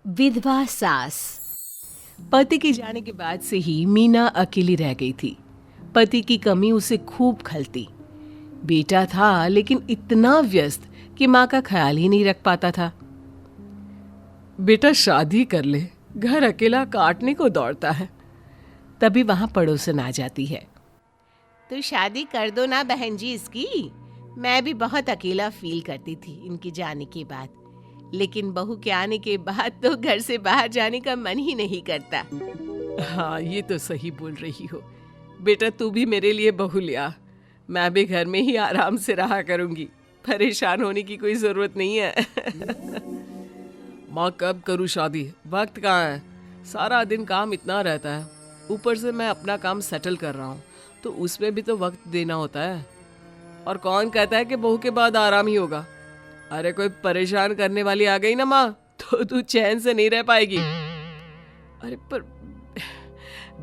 विधवा सास। पति के जाने के बाद से ही मीना अकेली रह गई थी। पति की कमी उसे खूब खलती। बेटा था लेकिन इतना व्यस्त कि माँ का ख्याल ही नहीं रख पाता था। बेटा शादी कर ले, घर अकेला काटने को दौड़ता है। तभी वहां पड़ोसन आ जाती है। तो शादी कर दो ना बहन जी इसकी। मैं भी बहुत अकेला फील करती थी इनके जाने के बाद, लेकिन बहू के आने के बाद तो घर से बाहर जाने का मन ही नहीं करता। हाँ, ये तो सही बोल रही हो। बेटा तू भी मेरे लिए बहू ले आ, मैं भी घर में ही आराम से रहा करूंगी। परेशान होने की कोई जरूरत नहीं है। माँ कब करूँ शादी, वक्त कहाँ है। सारा दिन काम इतना रहता है, ऊपर से मैं अपना काम सेटल कर रहा हूँ, तो उसमें भी तो वक्त देना होता है। और कौन कहता है कि बहू के बाद आराम ही होगा। अरे कोई परेशान करने वाली आ गई ना माँ, तो तू चैन से नहीं रह पाएगी। अरे पर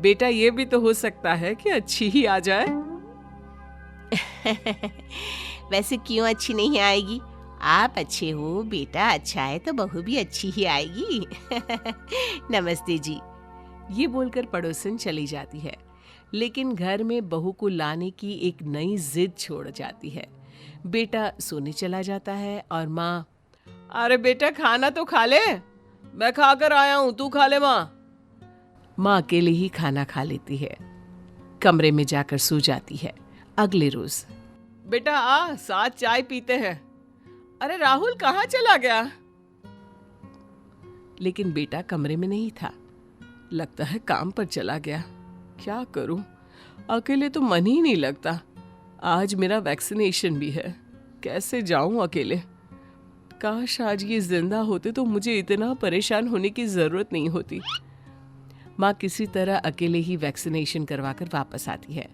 बेटा ये भी तो हो सकता है कि अच्छी ही आ जाए। वैसे क्यों अच्छी नहीं आएगी? आप अच्छे हो, बेटा अच्छा है तो बहू भी अच्छी ही आएगी। नमस्ते जी। ये बोलकर पड़ोसन चली जाती है, लेकिन घर में बहू को लाने की एक नई जिद छोड़ जाती है। बेटा सोने चला जाता है और माँ, अरे बेटा खाना तो खा ले, मैं खा कर आया हूँ, तू खा ले माँ। माँ अकेले ही खाना खा लेती है, कमरे में जाकर सो जाती है। अगले रोज, बेटा आ साथ चाय पीते हैं। अरे राहुल कहाँ चला गया? लेकिन बेटा कमरे में नहीं था। लगता है काम पर चला गया। क्या करूं, अकेले तो मन ही नहीं लगता। आज मेरा वैक्सीनेशन भी है, कैसे जाऊं अकेले। काश आज ये जिंदा होते तो मुझे इतना परेशान होने की जरूरत नहीं होती। माँ किसी तरह अकेले ही वैक्सीनेशन करवाकर वापस आती है।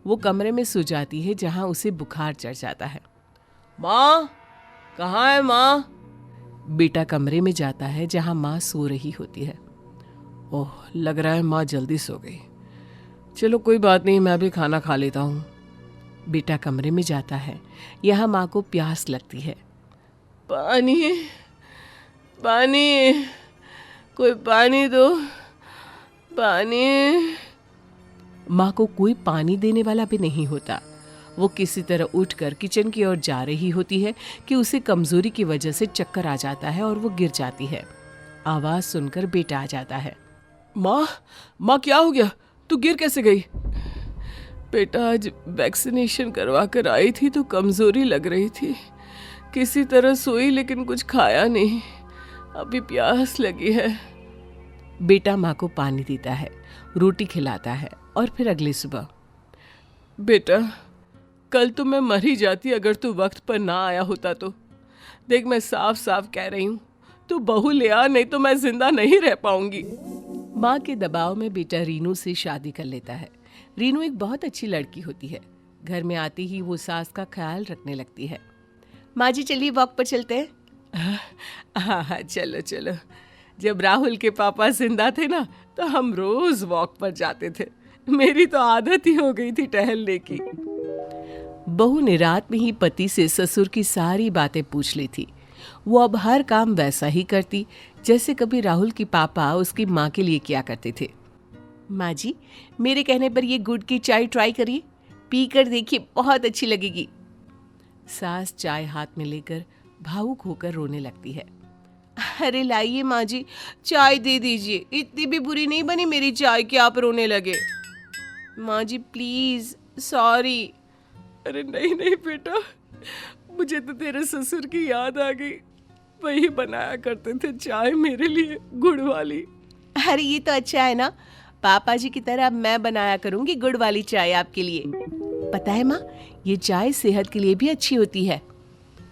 वो कमरे में सो जाती है जहाँ उसे बुखार चढ़ जाता है। माँ कहाँ है माँ? बेटा कमरे में जाता है जहाँ माँ सो रही होती है। ओह, लग रहा है माँ जल्दी सो गई। चलो कोई बात नहीं, मैं भी खाना खा लेता हूँ। बेटा कमरे में जाता है, यहाँ माँ को प्यास लगती है। पानी पानी, कोई पानी दो, पानी। माँ को कोई पानी देने वाला भी नहीं होता। वो किसी तरह उठकर किचन की ओर जा रही होती है कि उसे कमजोरी की वजह से चक्कर आ जाता है और वो गिर जाती है। आवाज सुनकर बेटा आ जाता है। माँ क्या हो गया? तू गिर कैसे गई? बेटा आज वैक्सीनेशन करवा कर आई थी तो कमजोरी लग रही थी, किसी तरह सोई लेकिन कुछ खाया नहीं, अभी प्यास लगी है। बेटा माँ को पानी देता है, रोटी खिलाता है और फिर अगली सुबह, बेटा कल तो मैं मर ही जाती अगर तू वक्त पर ना आया होता तो। देख मैं साफ साफ कह रही हूँ, तू बहू ले आ, नहीं तो मैं जिंदा नहीं रह पाऊंगी। माँ के दबाव में बेटा रीनू से शादी कर लेता है। रीनू एक बहुत अच्छी लड़की होती है। घर में आती ही वो सास का ख्याल रखने लगती है। माँ जी चलिए वॉक पर चलते हैं। हाँ चलो चलो। जब राहुल के पापा जिंदा थे ना तो हम रोज वॉक पर जाते थे। मेरी तो आदत ही हो गई थी टहलने की। बहू ने रात में ही पति से ससुर की सारी बातें पूछ ली थी। वो अब हर काम वैसा ही करती जैसे कभी राहुल की पापा उसकी माँ के लिए किया करते थे। माँ जी मेरे कहने पर ये गुड़ की चाय ट्राई करिए, पी कर देखिए बहुत अच्छी लगेगी। सास चाय हाथ में लेकर भावुक होकर रोने लगती है। अरे लाइए माँ जी, चाय दे दीजिए, इतनी भी बुरी नहीं बनी मेरी चाय कि आप रोने लगे। माँ जी प्लीज, सॉरी। अरे नहीं नहीं बेटा, मुझे तो तेरे ससुर की याद आ गई। वही बनाया करते थे चाय मेरे लिए, गुड़ वाली। अरे ये तो अच्छा है ना, पापा जी की तरह मैं बनाया करूंगी गुड़ वाली चाय आपके लिए। पता है माँ, ये चाय सेहत के लिए भी अच्छी होती है।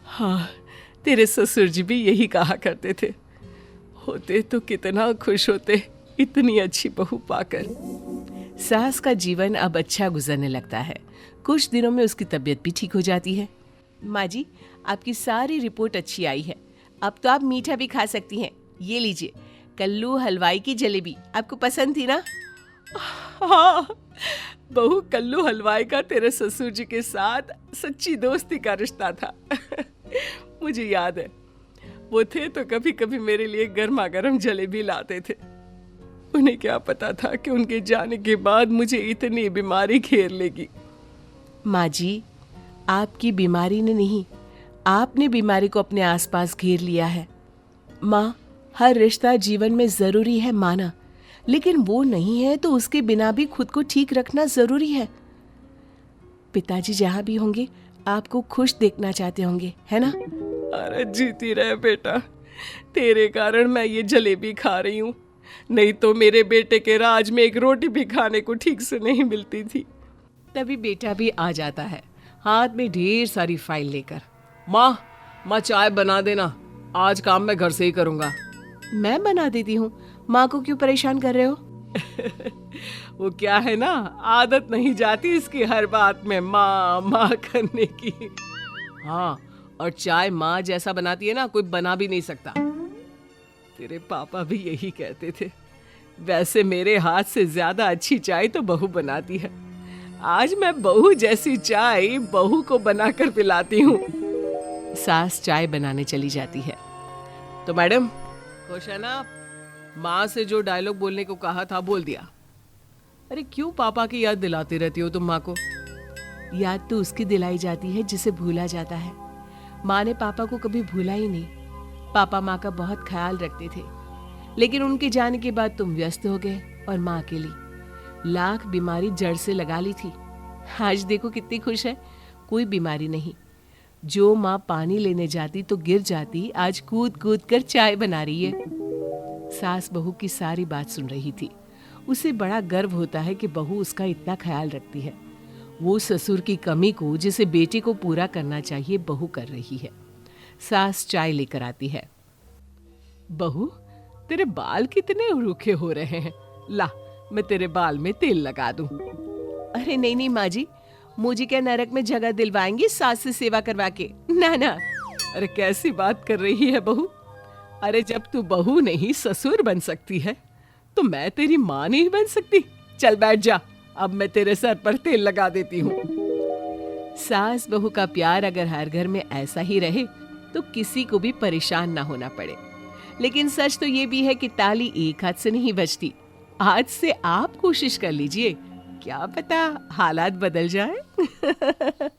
हाँ, तेरे ससुर जी भी यही कहा करते थे। होते तो कितना खुश होते इतनी अच्छी बहू पाकर। सास का जीवन अब अच्छा गुजरने लगता है। कुछ दिनों में उसकी तबीयत भी ठीक हो जाती है। माँ जी आपकी सारी रिपोर्ट अच्छी आई है, अब तो आप मीठा भी खा सकती हैं। ये लीजिए कल्लू हलवाई की जलेबी, आपको पसंद थी ना? हाँ, बहू कल्लू हलवाई का तेरे ससुर जी के साथ सच्ची दोस्ती का रिश्ता था। मुझे याद है, वो थे तो कभी कभी मेरे लिए गर्मा गर्म जलेबी लाते थे। उन्हें क्या पता था कि उनके जाने के बाद मुझे इतनी बीमारी घेर लेगी। माँ जी, आपकी बीमारी ने नहीं, आपने बीमारी को अपने आसपास घेर लिया है। माँ, हर रिश्ता जीवन में जरूरी है माना, लेकिन वो नहीं है तो उसके बिना भी खुद को ठीक रखना जरूरी है। पिताजी जहाँ भी होंगे आपको खुश देखना चाहते होंगे, है ना? अरे जीती रहे बेटा, तेरे कारण मैं ये जलेबी खा रही हूँ, नहीं तो मेरे बेटे के राज में एक रोटी भी खाने को ठीक से नहीं मिलती थी। तभी बेटा भी आ जाता है, हाथ में ढेर सारी फाइल लेकर। माँ चाय बना देना, आज काम मैं घर से ही करूँगा। मैं बना देती हूँ, माँ को क्यों परेशान कर रहे हो? वो क्या है ना, आदत नहीं जाती इसकी हर बात में माँ करने की। हाँ, और चाय माँ जैसा बनाती है ना, कोई बना भी नहीं सकता। तेरे पापा भी यही कहते थे। वैसे मेरे हाथ से ज्यादा अच्छी चाय तो बहू बनाती है। आज मैं बहू जैसी चाय बहू को बनाकर पिलाती हूँ। सास चाय बनाने चली जाती है। तो मैडम खुश है ना? माँ से जो डायलॉग बोलने को कहा था बोल दिया। अरे क्यों पापा की याद दिलाती रहती हो तुम माँ को? याद तो उसकी दिलाई जाती है जिसे भूला जाता है। माँ ने पापा को कभी भूला ही नहीं। पापा माँ का बहुत ख्याल रखते थे, लेकिन उनके जाने के बाद तुम व्यस्त हो गए और माँ अकेली। लाख बीमारी जड़ से लगा ली थी। आज देखो कितनी खुश है, कोई बीमारी नहीं। जो माँ पानी लेने जाती तो गिर जाती, आज कूद कूद कर चाय बना रही है। सास बहू की सारी बात सुन रही थी। उसे बड़ा गर्व होता है कि बहू उसका इतना ख्याल रखती है। वो ससुर की कमी को, जिसे बेटे को पूरा करना चाहिए, बहू कर रही है। सास चाय लेकर आती है। बहू, तेरे बाल कितने रूखे हो रहे हैं, ला मैं तेरे बाल में तेल लगा दूं। अरे नहीं नहीं माँ जी, मुझे क्या नरक में जगह दिलवाएंगी सास से सेवा करवा के? ना ना। अरे कैसी बात कर रही है बहू? अरे जब तू बहू नहीं ससुर बन सकती है तो मैं तेरी माँ नहीं बन सकती? चल बैठ जा, अब मैं तेरे सर पर तेल लगा देती हूँ। सास बहू का प्यार अगर हर घर में ऐसा ही रहे तो किसी को भी परेशान ना होना पड़े। लेकिन सच तो ये भी है कि ताली एक हाथ से नहीं बजती। आज से आप कोशिश कर लीजिए, क्या पता हालात बदल जाए।